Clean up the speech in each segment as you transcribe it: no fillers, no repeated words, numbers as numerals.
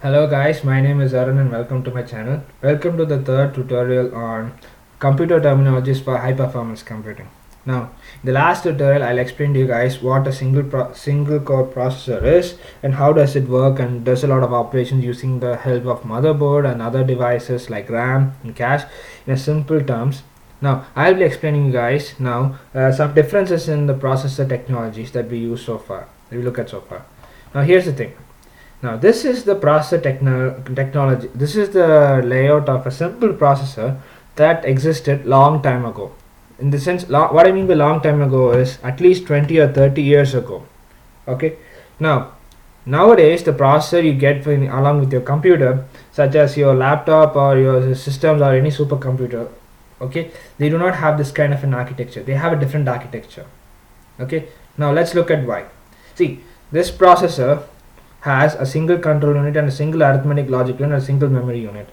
Hello guys, my name is Arun and welcome to my channel. Welcome to the third tutorial on computer terminologies for high performance computing. Now, in the last tutorial I'll explain to you guys what a single core processor is and how does it work and does a lot of operations using the help of motherboard and other devices like RAM and cache in a simple terms. Now, I'll be explaining you guys now some differences in the processor technologies that we use so far, that we look at so far. Now, here's the thing. Now this is the processor technology. This is the layout of a simple processor that existed long time ago. In the sense, what I mean by long time ago is at least 20 or 30 years ago. Okay. Now, nowadays the processor you get along with your computer, such as your laptop or your systems or any supercomputer, okay, they do not have this kind of an architecture. They have a different architecture. Okay. Now let's look at why. See, this processor has a single control unit and a single arithmetic logic unit and a single memory unit.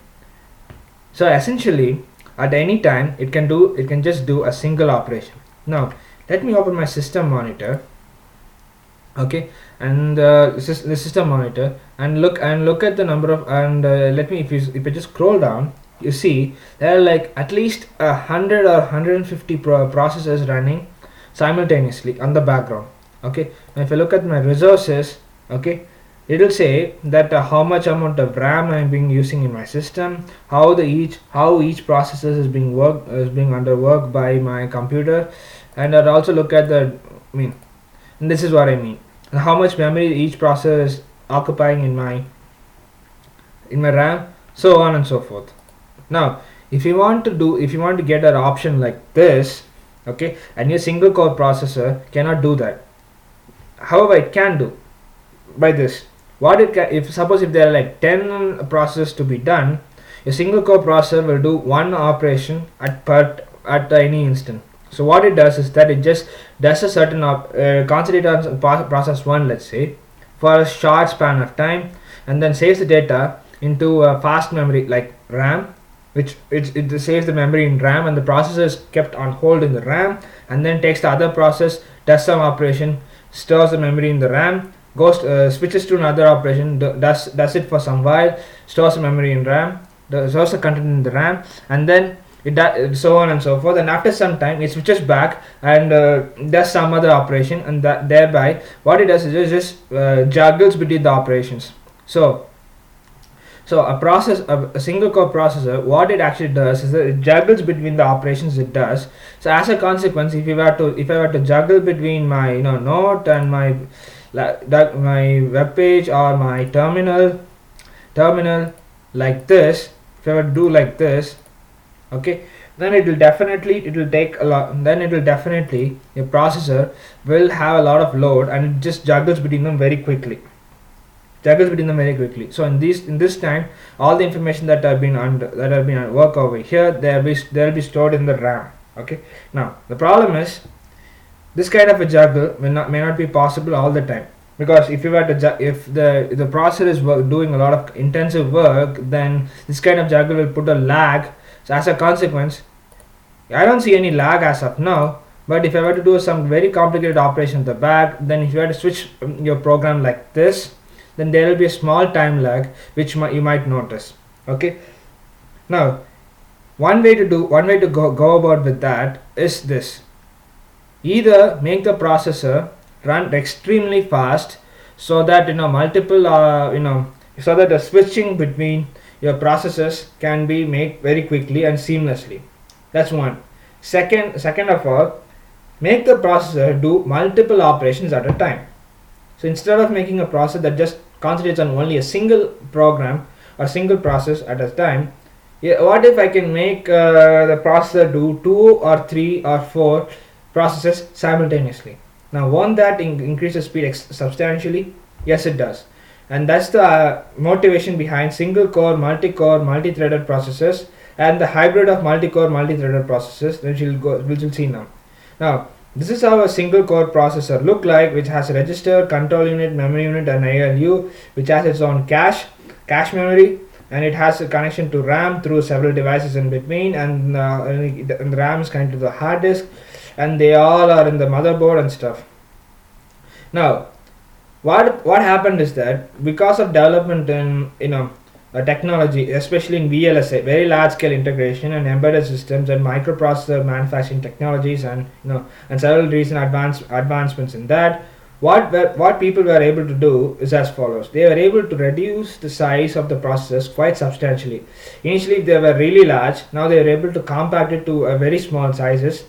So essentially at any time it can just do a single operation. Now let me open my system monitor, okay, and the system monitor, and look at the number of, and let me, if you just scroll down, you see there are like at least 100 or 150 processors running simultaneously on the background. Okay, now if I look at my resources, okay, it will say that how much amount of RAM I am being using in my system, how each processor is being under work by my computer, and I'll also look at and this is what I mean, and how much memory each processor is occupying in my RAM, so on and so forth. Now, if you want to get an option like this, okay, and your single core processor cannot do that. However, it can do by this. What it can, if there are like 10 processes to be done, a single core processor will do one operation at any instant. So what it does is that it just does a certain concentrate on process 1, let's say, for a short span of time, and then saves the data into a fast memory like RAM, which it saves the memory in RAM, and the processor is kept on hold in the RAM, and then takes the other process, does some operation, stores the memory in the RAM, switches to another operation, does it for some while, stores the memory in RAM, stores the content in the RAM, and then it does so on and so forth, and after some time it switches back and does some other operation, and thereby what it does is it just juggles between the operations. So a single core processor, what it actually does is that it juggles between the operations it does. So as a consequence, if I were to juggle between my node and my web page or my terminal like this, if I were to do like this, okay, then it will definitely take a lot, then your processor will have a lot of load, and it just juggles between them very quickly. So in this time, all the information that have been at work over here, they'll be stored in the RAM. Okay. Now the problem is, this kind of a juggle may not be possible all the time, because if the processor is doing a lot of intensive work, then this kind of juggle will put a lag. So as a consequence, I don't see any lag as of now, but if I were to do some very complicated operation at the back, then if you were to switch your program like this, then there will be a small time lag which you might notice. Okay. Now one way to go about with that is this: either make the processor run extremely fast, so that so that the switching between your processes can be made very quickly and seamlessly. That's one. Second of all, make the processor do multiple operations at a time. So instead of making a processor that just concentrates on only a single program or single process at a time, what if I can make the processor do 2 or 3 or 4 processes simultaneously? Now, won't that increase the speed substantially? Yes, it does. And that's the motivation behind single core, multi-core, multi-threaded processors, and the hybrid of multi-core, multi-threaded processors, which we'll see now. Now, this is how a single core processor look like, which has a register, control unit, memory unit, and ALU, which has its own cache memory, and it has a connection to RAM through several devices in between, and the RAM is connected to the hard disk, and they all are in the motherboard and stuff. Now, what happened is that because of development in technology, especially in VLSI, very large scale integration and embedded systems and microprocessor manufacturing technologies, and and several recent advancements in that, what people were able to do is as follows. They were able to reduce the size of the processors quite substantially. Initially they were really large, now they are able to compact it to a very small sizes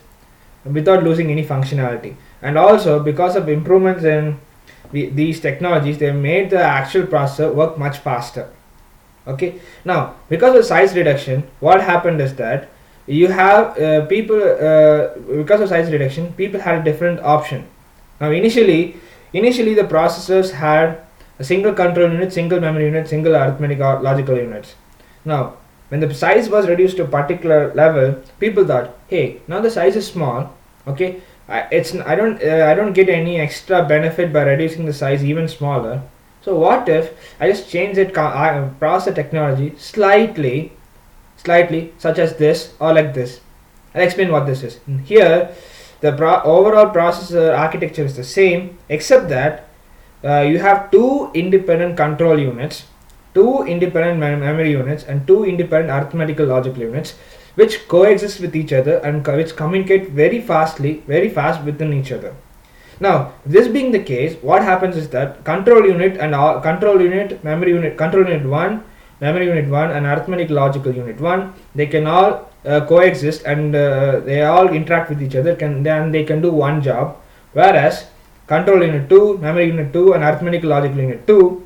without losing any functionality. And also because of improvements in these technologies, they made the actual processor work much faster. Okay, now because of size reduction, what happened is that you have because of size reduction, people had a different option. Now initially the processors had a single control unit, single memory unit, single arithmetic or logical units. Now when the size was reduced to a particular level, people thought, hey, now the size is small, okay, I don't get any extra benefit by reducing the size even smaller. So what if I just change it processor technology slightly, such as this or like this. I'll explain what this is. Here the overall processor architecture is the same, except that you have two independent control units, two independent memory units, and two independent arithmetical logical units, which coexist with each other and which communicate very fast within each other. Now, this being the case, what happens is that control unit, memory unit, control unit 1, memory unit 1, and arithmetic logical unit 1, they can all coexist, and they all interact with each other, then they can do one job. Whereas control unit 2, memory unit 2, and arithmetic logical unit 2,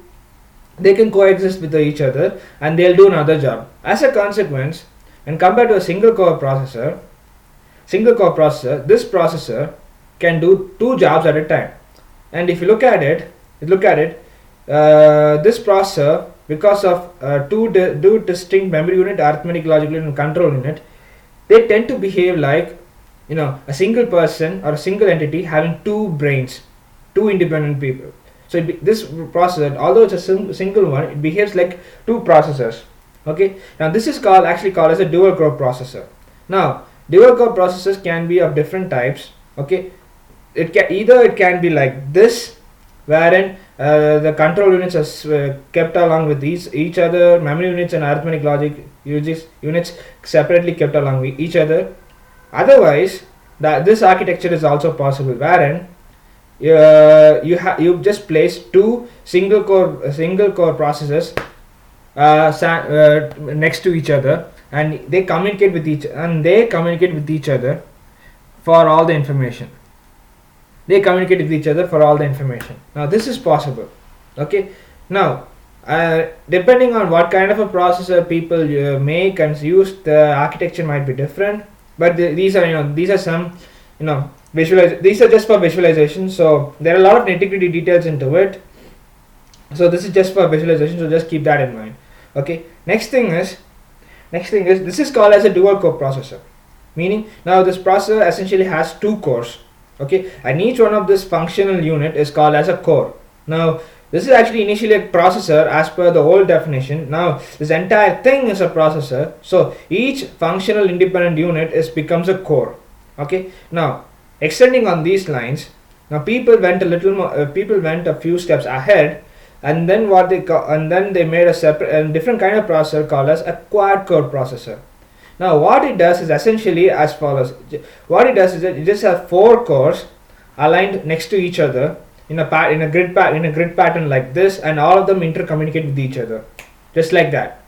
they can coexist with each other and they'll do another job. As a consequence, when compared to a single core processor, this processor can do two jobs at a time. And if you look at it, this processor, because of two distinct memory unit, arithmetic logical unit, and control unit, they tend to behave like a single person or a single entity having two brains, two independent people. So this processor, although it's a single one, it behaves like two processors. Okay, now this is actually called as a dual core processor. Now dual core processors can be of different types. Okay, it can be like this, wherein the control units are kept along with each other, memory units and arithmetic logic units separately kept along with each other. Otherwise, this architecture is also possible, wherein you just place two single core processors next to each other, and they communicate with each other for all the information. Now this is possible. Okay, now depending on what kind of a processor people make and use, the architecture might be different, but these are some these are just for visualization, so there are a lot of nitty-gritty details into it. So this is just for visualization, so just keep that in mind. Okay, next thing is this is called as a dual core processor, meaning now this processor essentially has two cores. Okay, and each one of this functional unit is called as a core. Now this is actually initially a processor as per the old definition. Now this entire thing is a processor, so each functional independent unit becomes a core. Okay, now extending on these lines, now people went a few steps ahead, and then they made a separate and different kind of processor called as a quad core processor. Now what it does is essentially as follows. What it does is that it just has four cores aligned next to each other in a grid pattern like this, and all of them intercommunicate with each other just like that.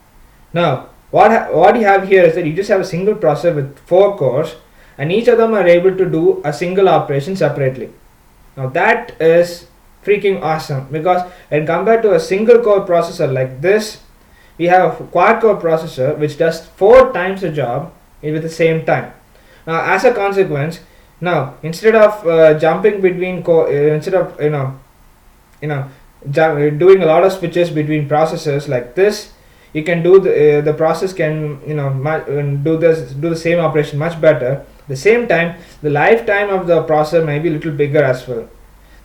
Now what you have here is that you just have a single processor with four cores, and each of them are able to do a single operation separately. Now that is freaking awesome, because when compared to a single core processor like this, we have a quad core processor which does 4 times the job with the same time. Now as a consequence, now instead of jumping between doing a lot of switches between processors like this, you can do the process can do the same operation much better. At the same time, the lifetime of the processor may be a little bigger as well.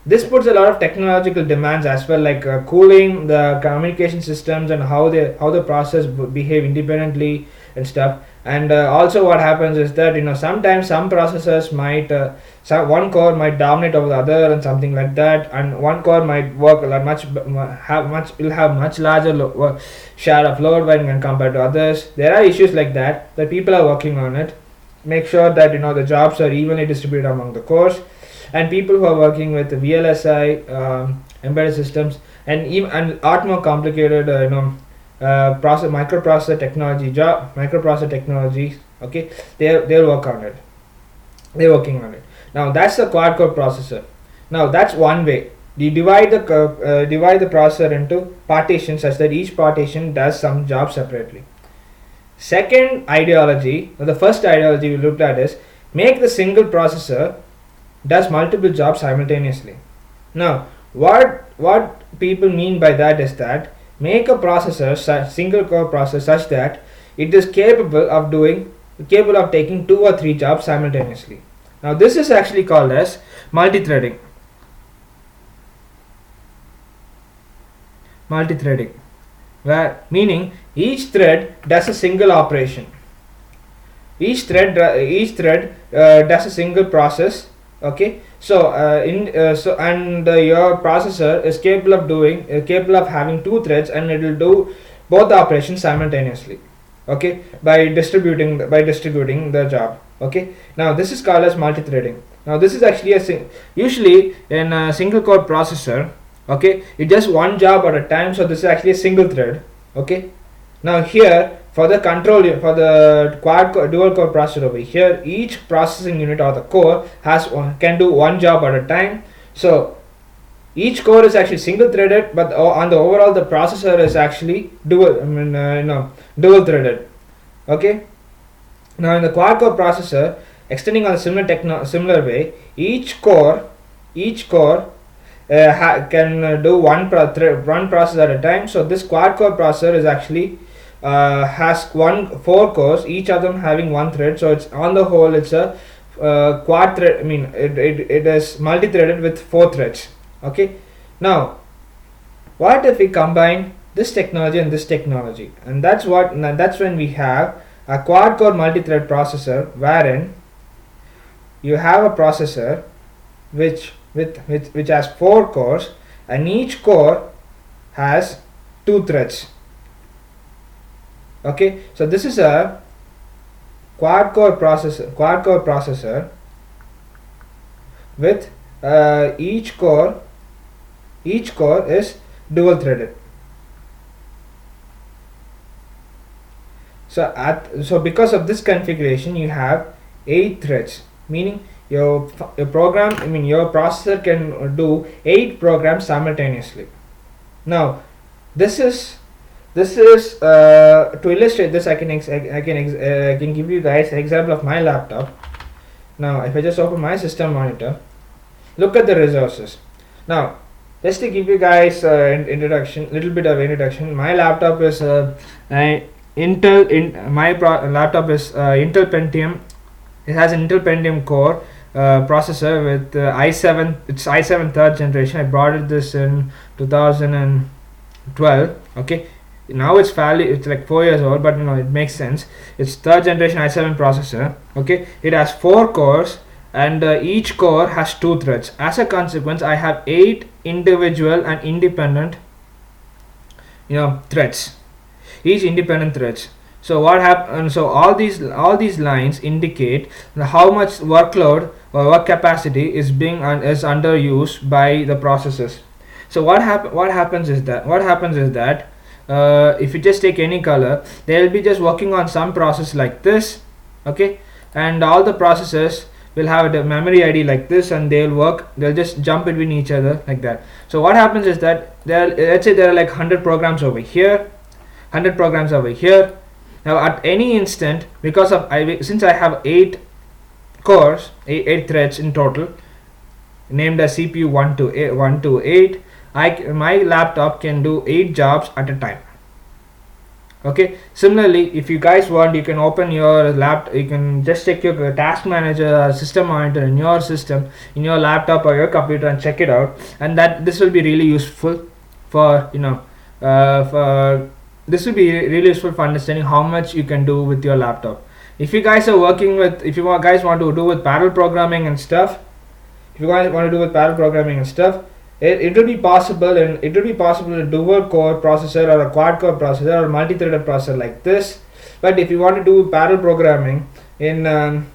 This puts a lot of technological demands as well, like cooling the communication systems and how the process behave independently and stuff. And also what happens is that sometimes some processors might one core might dominate over the other and something like that, and one core might work a lot will have much larger share of load when compared to others. There are issues like that people are working on it. Make sure that the jobs are evenly distributed among the cores, and people who are working with VLSI, embedded systems, and even and lot more complicated microprocessor technologies, okay, they'll work on it. They're working on it. Now that's the quad core processor. Now that's one way. You divide the processor into partitions such that each partition does some job separately. Second ideology, or the first ideology we looked at, is make the single processor does multiple jobs simultaneously. Now what people mean by that is that make a processor, single core processor, such that it is capable of taking 2 or 3 jobs simultaneously. Now this is actually called as multi-threading. Where meaning each thread does a single operation. Each thread does a single process. Okay, so your processor is capable of having 2 threads, and it will do both the operations simultaneously. Okay, by distributing the job. Okay, now this is called as multi-threading. Now this is actually usually in a single core processor. Okay, it does one job at a time, so this is actually a single thread. Okay, now here for the dual core processor over here, each processing unit or the core can do one job at a time. So each core is actually single threaded, but on the overall the processor is actually dual threaded. Okay, now in the quad core processor, extending on a similar way, each core can do one process at a time. So this quad core processor is actually has 4 cores, each of them having 1 thread. So it's on the whole it's a quad thread. I mean it is multi-threaded with 4 threads. Okay, now what if we combine this technology and this technology, and that's when we have a quad core multi-thread processor, wherein you have a processor which has 4 cores, and each core has 2 threads. Okay, so this is a quad core processor with each core is dual threaded. So because of this configuration, you have 8 threads, meaning your processor can do 8 programs simultaneously. Now this is to illustrate this, I can give you guys an example of my laptop. Now if I just open my system monitor, look at the resources. Now just to give you guys little bit of introduction, my laptop is Intel Pentium. It has an Intel Pentium core processor with i7. It's i7 3rd generation. I bought this in 2012. Okay, now it's like 4 years old, but it makes sense. It's 3rd generation i7 processor. Okay, it has 4 cores, and each core has 2 threads. As a consequence, I have 8 individual and independent threads, each independent threads. So what happens? So all these lines indicate how much workload or work capacity is under use by the processors. So what happens is that if you just take any color, they'll be just working on some process like this. Okay, and all the processors will have a memory ID like this, and they'll just jump between each other like that. So what happens is that let's say there are like 100 programs over here, 100 programs over here. Now at any instant, since I have 8 cores, 8 threads in total, named as CPU 1 to 8, my laptop can do 8 jobs at a time. Okay, similarly, if you guys want, you can open your laptop, you can just check your task manager or system monitor in your system, in your laptop or your computer, and check it out. And this will be really useful for this will be really useful for understanding how much you can do with your laptop. if you guys are working with, if you guys want to do with parallel programming and stuff, if you guys want to do with parallel programming and stuff, it will be possible, and it will be possible to dual core processor or a quad core processor or multi-threaded processor like this. But if you want to do parallel programming in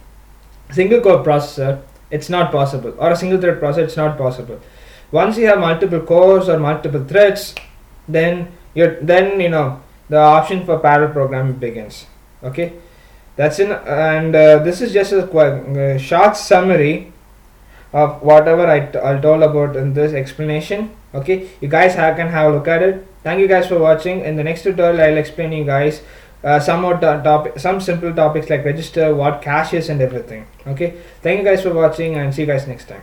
single core processor, it's not possible, or a single thread processor, it's not possible. Once you have multiple cores or multiple threads, then the option for parallel programming begins. Okay, that's in, and this is just a short summary of whatever I told about in this explanation. Okay, you guys can have a look at it. Thank you guys for watching. In the next tutorial, I'll explain you guys some simple topics like register, what cache is, and everything. Okay, thank you guys for watching, and see you guys next time.